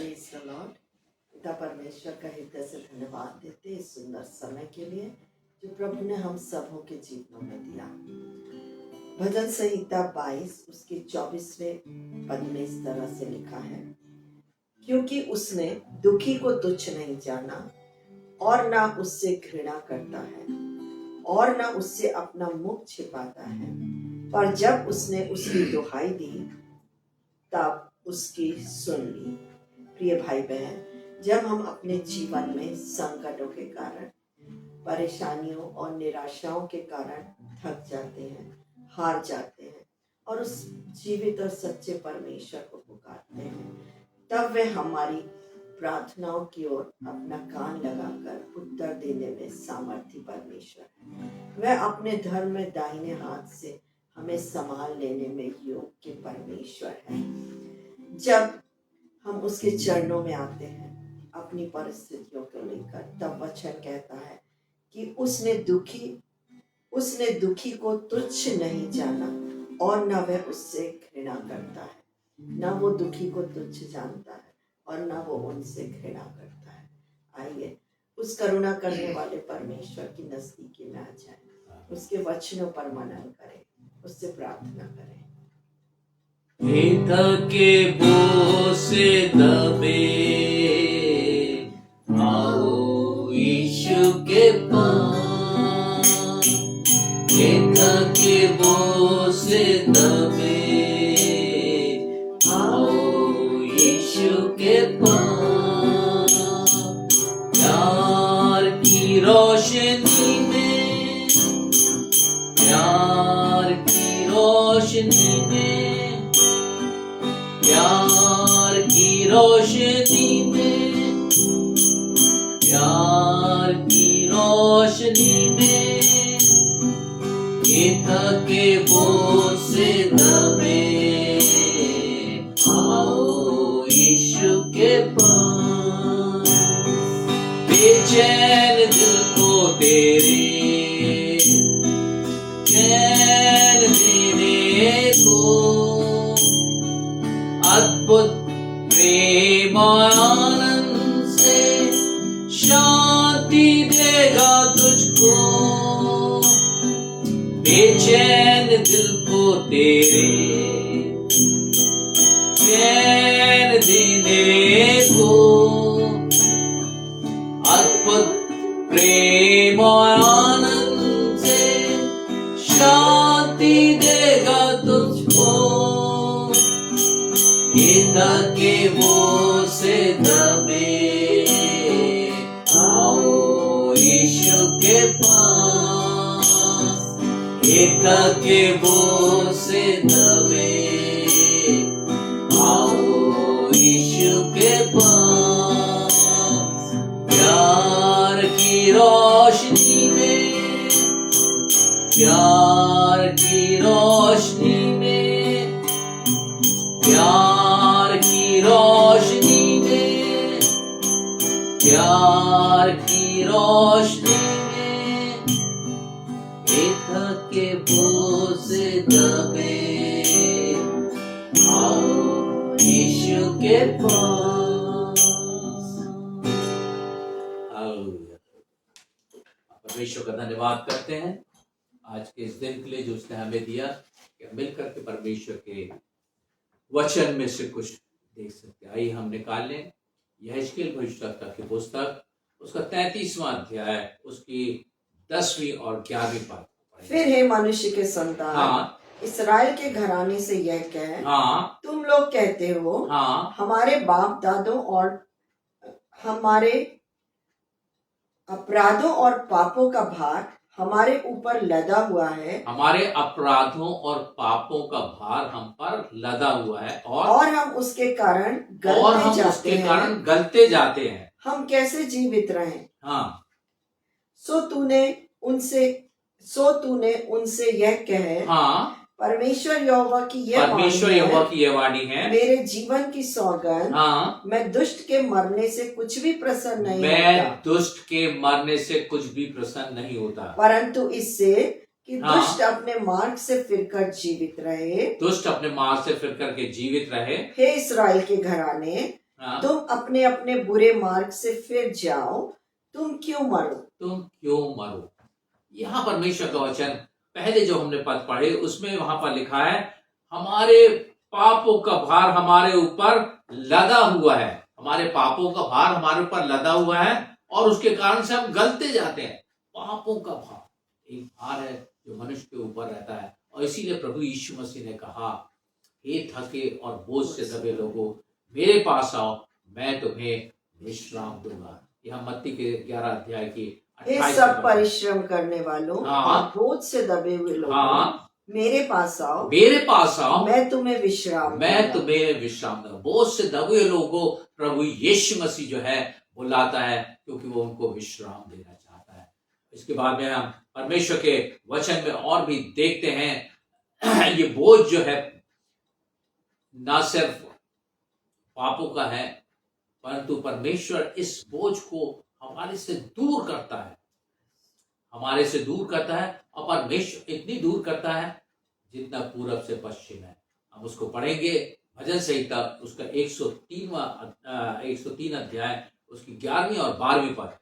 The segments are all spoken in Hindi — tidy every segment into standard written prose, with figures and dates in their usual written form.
Praise the Lord. पिता परमेश्वर का हृदय से धन्यवाद देते इस सुंदर समय के लिए जो प्रभु ने हम सबों के जीवनों में दिया। भजन संहिता 22 उसके 24वें पद में इस तरह से लिखा है, क्योंकि उसने दुखी को तुच्छ नहीं जाना और ना उससे घृणा करता है और ना उससे अपना मुख छिपाता है, पर जब उसने उसकी दुहाई दी तब उसकी सुन ली। प्रिय भाई बहन, जब हम अपने जीवन में संकटों के कारण, परेशानियों और निराशाओं के कारण थक जाते हैं, हार जाते हैं और उस जीवित और सच्चे परमेश्वर को पुकारते हैं, तब वे हमारी प्रार्थनाओं की ओर अपना कान लगाकर उत्तर देने में सामर्थी परमेश्वर है। वह अपने धर्म में दाहिने हाथ से हमें संभाल लेने में योग्य परमेश्वर है। जब हम उसके चरणों में आते हैं अपनी परिस्थितियों को लेकर, तब वचन कहता है कि उसने दुखी को तुच्छ नहीं जाना और न वह उससे घृणा करता है। न वो दुखी को तुच्छ जानता है और न वो उनसे घृणा करता है। आइए उस करुणा करने वाले परमेश्वर की नजदीकी में आ जाए, उसके वचनों पर मनन करें, उससे प्रार्थना करें। के बोसे दबे आओ यीशु के पास, के बोसे दबे आओ यीशु के पास। प्यार की रोशनी में, प्यार की रोशनी में, प्यार की रोशनी में, प्यार की रोशनी में, के बोझ से दबे आओ यीशु के पास। बेचैन दिल को तेरे चैन देने को, अद्भुत प्रेम और आनंद से शांति देगा तुझको। बेचैन दिल को तेरे चैन देने को, अद्भुत प्रेम और आनंद से शांति देगा तुझको। के वो से दबे आओ यीशु के पास। के वो से दबे आओ यीशु के पास। प्यार की रोशनी में, प्यार की रोशनी में, प्यार की रोशनी में, प्यार की रोशनी में, के बोझ से दबे आओ यीशु के पास। परमेश्वर का धन्यवाद करते हैं आज के इस दिन के लिए जो उसने हमें दिया कि मिलकर के परमेश्वर के वचन में से कुछ देख सकते। आइए हम निकाल लें यहेजकेल भविष्यद्वक्ता की पुस्तक, उसका 33वां अध्याय, उसकी 10वीं और 11वीं पाठ। फिर हे मनुष्य के संतान, हाँ, इस्राएल के घराने से यह कह, हाँ, तुम लोग कहते हो, हाँ, हमारे बाप दादों और हमारे अपराधों और पापों का भार हमारे ऊपर लदा हुआ है। हमारे अपराधों और पापों का भार हम पर लदा हुआ है और हम उसके कारण गलते जाते हैं। हम कैसे जीवित रहें? हाँ। सो तूने उनसे यह कहे, हाँ, परमेश्वर यहोवा की यह वाणी है, मेरे जीवन की सौगंध, हाँ, मैं दुष्ट के मरने से कुछ भी प्रसन्न नहीं होता। मैं दुष्ट के मरने से कुछ भी प्रसन्न नहीं होता, परंतु इससे कि दुष्ट अपने मार्ग से फिरकर जीवित रहे। दुष्ट अपने मार्ग से फिरकर के जीवित रहे। हे इस्राएल के घराने, हाँ, तुम अपने अपने बुरे मार्ग से फिर जाओ, तुम क्यों मरो। तुम क्यों मरो। यहाँ परमेश्वर का वचन पहले जो हमने पद पढ़े उसमें वहां पर लिखा है, हमारे पापों का भार हमारे ऊपर लदा हुआ है। हमारे पापों का भार हमारे ऊपर लदा हुआ है और उसके कारण से हम गलते जाते हैं। पापों का भार एक भार है जो मनुष्य के ऊपर रहता है, और इसीलिए प्रभु यीशु मसीह ने कहा, हे थके और बोझ से दबे लोगों, मेरे पास आओ, मैं तुम्हें विश्राम दूंगा। यह मत्ती के 11 अध्याय की हे 28 सब परिश्रम करने वालों हाँ। और बोझ से दबे हुए लोगों, हाँ, मेरे पास आओ, मेरे पास आओ, मैं तुम्हें विश्राम मैं दूंगा। तुम्हें विश्राम दूंगा। बोझ से दबे लोगों को प्रभु यीशु मसीह जो है बुलाता है, क्योंकि वो उनको विश्राम देना चाहता है। इसके बाद में हम परमेश्वर के वचन में और भी देखते हैं, ये बोझ जो है ना सिर्फ पापों का है, परंतु परमेश्वर इस बोझ को हमारे से दूर करता है, हमारे से दूर करता है। और परमेश्वर इतनी दूर करता है जितना पूरब से पश्चिम है। हम उसको पढ़ेंगे भजन संहिता उसका 103 अध्याय उसकी 11वीं और 12वीं पद।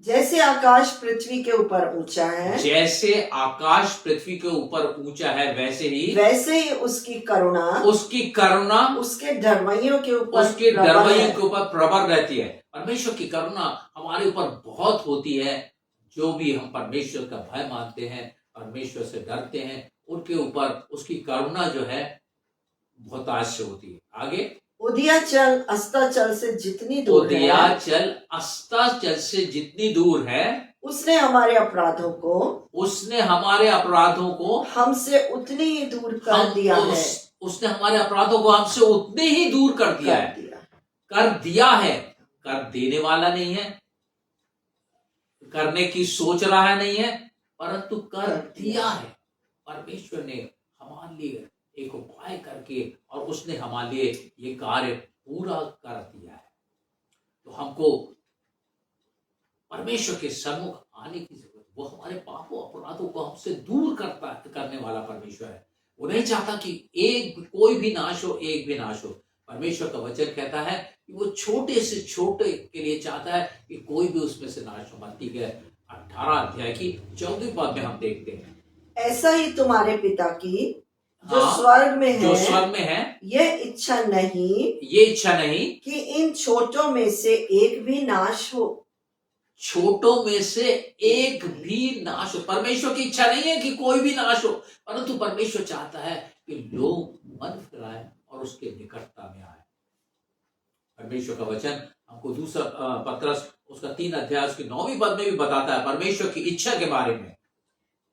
जैसे आकाश पृथ्वी के ऊपर ऊंचा है, जैसे आकाश पृथ्वी के ऊपर ऊंचा है, वैसे ही उसकी करुणा उसके डरवैयों के ऊपर प्रबल रहती है। परमेश्वर की करुणा हमारे ऊपर बहुत होती है। जो भी हम परमेश्वर का भय मानते हैं, परमेश्वर से डरते हैं, उनके ऊपर उसकी करुणा जो है बहुत आज से होती है। आगे, उदयाचल अस्ताचल से जितनी दूर है, उदयाचल अस्ताचल से जितनी दूर है, उसने हमारे अपराधों को हमसे उतनी ही दूर कर दिया है। उसने हमारे अपराधों को हमसे उतने ही दूर कर दिया है। कर देने वाला नहीं है, करने की सोच रहा नहीं है, परंतु कर दिया है। परमेश्वर ने हमारे लिए एक उपाय करके और उसने हमारे लिए ये कार्य पूरा कर दिया है। तो हमको परमेश्वर के सम्मुख आने की जरूरत। वो हमारे पापों अपराधों को हमसे दूर करने वाला परमेश्वर है। वो नहीं चाहता कि कोई भी नाश हो, एक भी नाश हो। परमेश्वर का वचन कहता है कि वो छोटे से छोटे के लिए चाहता है कि कोई भी उसमें से नाश हो। मत्ती के 18 अध्याय की 14वीं पद में हम देखते हैं, ऐसा ही तुम्हारे पिता की जो स्वर्ग में है, ये इच्छा नहीं कि इन छोटों में से एक भी नाश हो। छोटों में से एक भी नाश हो। परमेश्वर की इच्छा नहीं है कि कोई भी नाश हो, परंतु परमेश्वर चाहता है कि लोग मन फिराए और उसके निकटता में आए। परमेश्वर का वचन हमको दूसरा पत्रस उसका 3 अध्याय उसकी 9वीं पद में भी बताता है परमेश्वर की इच्छा के बारे में।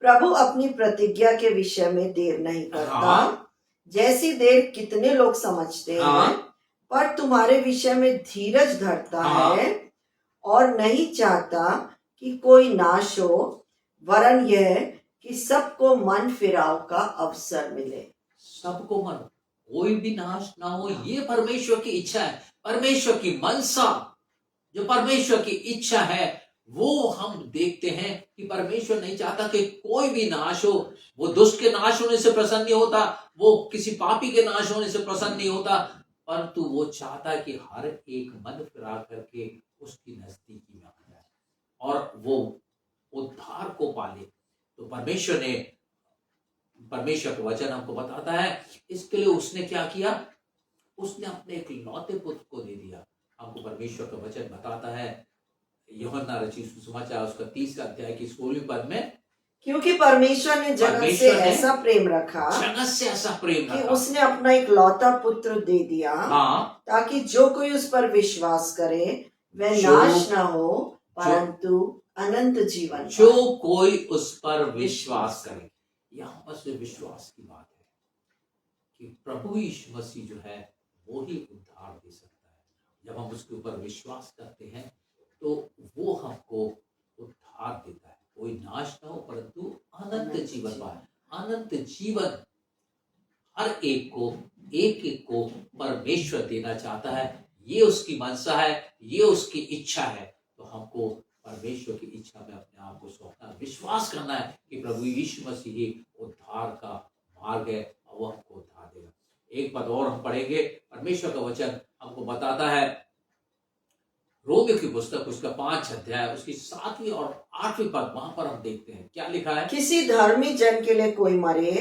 प्रभु अपनी प्रतिज्ञा के विषय में देर नहीं करता, जैसी देर कितने लोग समझते हैं, पर तुम्हारे विषय में धीरज धरता है और नहीं चाहता कि कोई नाश हो, वरन यह कि सबको मन फिराव का अवसर मिले। सबको मन, कोई भी नाश ना हो, ये परमेश्वर की इच्छा है। परमेश्वर की मनसा, जो परमेश्वर की इच्छा है, वो हम देखते हैं कि परमेश्वर नहीं चाहता कि कोई भी नाश हो। वो दुष्ट के नाश होने से प्रसन्न नहीं होता, वो किसी पापी के नाश होने से प्रसन्न नहीं होता, परंतु वो चाहता है कि हर एक मन फिरा करके उसकी नजदीकी में आ जाए और वो उद्धार को पाले। तो परमेश्वर का वचन हमको बताता है, इसके लिए उसने क्या किया, उसने अपने एक लौते पुत्र को दे दिया। हमको परमेश्वर का वचन बताता है यूहन्ना रचित सुसमाचार उसका 30 अध्याय की 16वीं पद में, क्योंकि परमेश्वर ने जगत से ऐसा प्रेम रखा कि उसने अपना एक लौता पुत्र दे दिया, ताकि जो कोई उस पर विश्वास करे वह नाश ना हो, परंतु अनंत जीवन। जो कोई उस पर विश्वास करे, यहाँ पर से विश्वास की बात है कि प्रभु यीशु मसीह जो है वो ही उद्धार दे सकता है। जब हम उसके ऊपर विश्वास करते हैं तो वो हमको उद्धार देता है। कोई नाश ना हो, परंतु अनंत जीवन पाए। अनंत जीवन हर एक को परमेश्वर देना चाहता है। ये उसकी मनसा है, ये उसकी इच्छा है। तो हमको परमेश्वर की इच्छा में अपने आप को सौंपना, विश्वास करना है कि प्रभु यीशु मसीह ही उद्धार का मार्ग है और वह हमको उद्धार देगा। एक पद और हम पढ़ेंगे। परमेश्वर का वचन हमको बताता है रोमियो की पुस्तक उसका 5 अध्याय उसकी 7वीं और 8वीं पद, वहां पर हम देखते हैं क्या लिखा है। किसी धर्मी जन के लिए कोई मरे,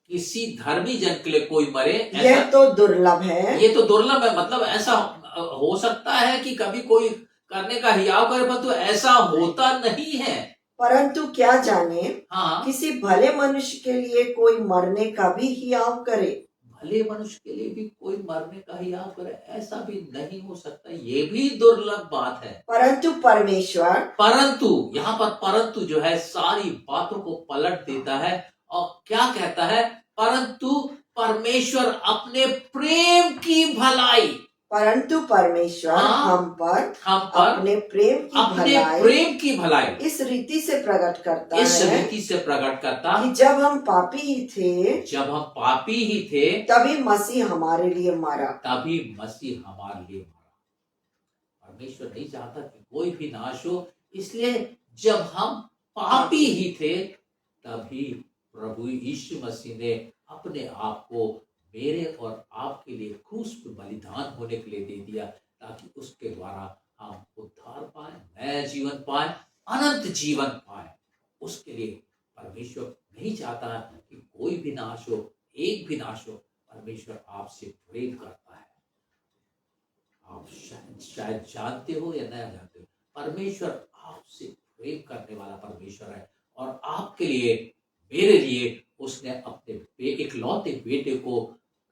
किसी धर्मी जन के लिए कोई मरे, यह तो दुर्लभ है। ये तो दुर्लभ है, मतलब ऐसा हो सकता है कि कभी कोई करने का हियाव करे, परंतु ऐसा होता नहीं है। परंतु क्या जाने हाँ, किसी भले मनुष्य के लिए कोई मरने का भी हियाव करे। भले मनुष्य के लिए भी कोई मरने का हियाव करे, ऐसा भी नहीं हो सकता, ये भी दुर्लभ बात है। परंतु परमेश्वर, परंतु यहाँ पर परंतु जो है सारी बातों को पलट देता है और क्या कहता है, परंतु परमेश्वर अपने प्रेम की भलाई, परंतु परमेश्वर हाँ, हम पर अपने प्रेम की भलाई इस रीति से प्रकट करता इस है रीति से प्रकट करता कि जब हम पापी ही थे तभी मसीह हमारे लिए मरा। परमेश्वर नहीं चाहता कि कोई भी नाश हो, इसलिए जब हम पापी ही थे तभी प्रभु यीशु मसीह ने अपने आप को मेरे और आपके लिए क्रूस पे बलिदान होने के लिए दे दिया, ताकि उसके द्वारा हम उद्धार पाए, नया जीवन पाए, अनंत जीवन पाए। उसके लिए परमेश्वर नहीं चाहता कि कोई भी नाश हो, एक भी नाश हो। परमेश्वर आपसे प्रेम करता है। आप शायद जानते हो या नहीं जानते हो, परमेश्वर आपसे प्रेम करने वाला परमेश्वर है और आपके लिए, मेरे लिए उसने अपने इकलौते बेटे को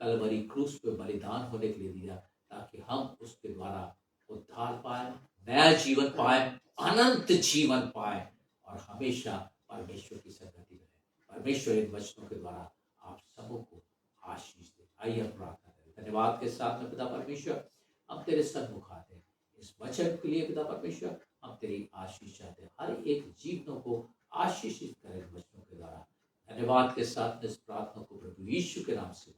कलवरी क्रूस पे बलिदान होने के लिए दिया, ताकि हम उसके द्वारा उद्धार पाए, नया जीवन पाए, अनंत जीवन पाए और हमेशा परमेश्वर की संगति में। परमेश्वर इन वचनों के द्वारा आप सबों को आशीष दे। आइए हम प्रार्थना करें। धन्यवाद के साथ में पिता परमेश्वर, हम तेरे सन्मुख आते हैं इस वचन के लिए। पिता परमेश्वर, हम तेरी आशीष चाहते हैं, हर एक जीवनों को आशीषित करें वचनों के द्वारा। धन्यवाद के साथ इस प्रार्थना को प्रभु यीशु के नाम से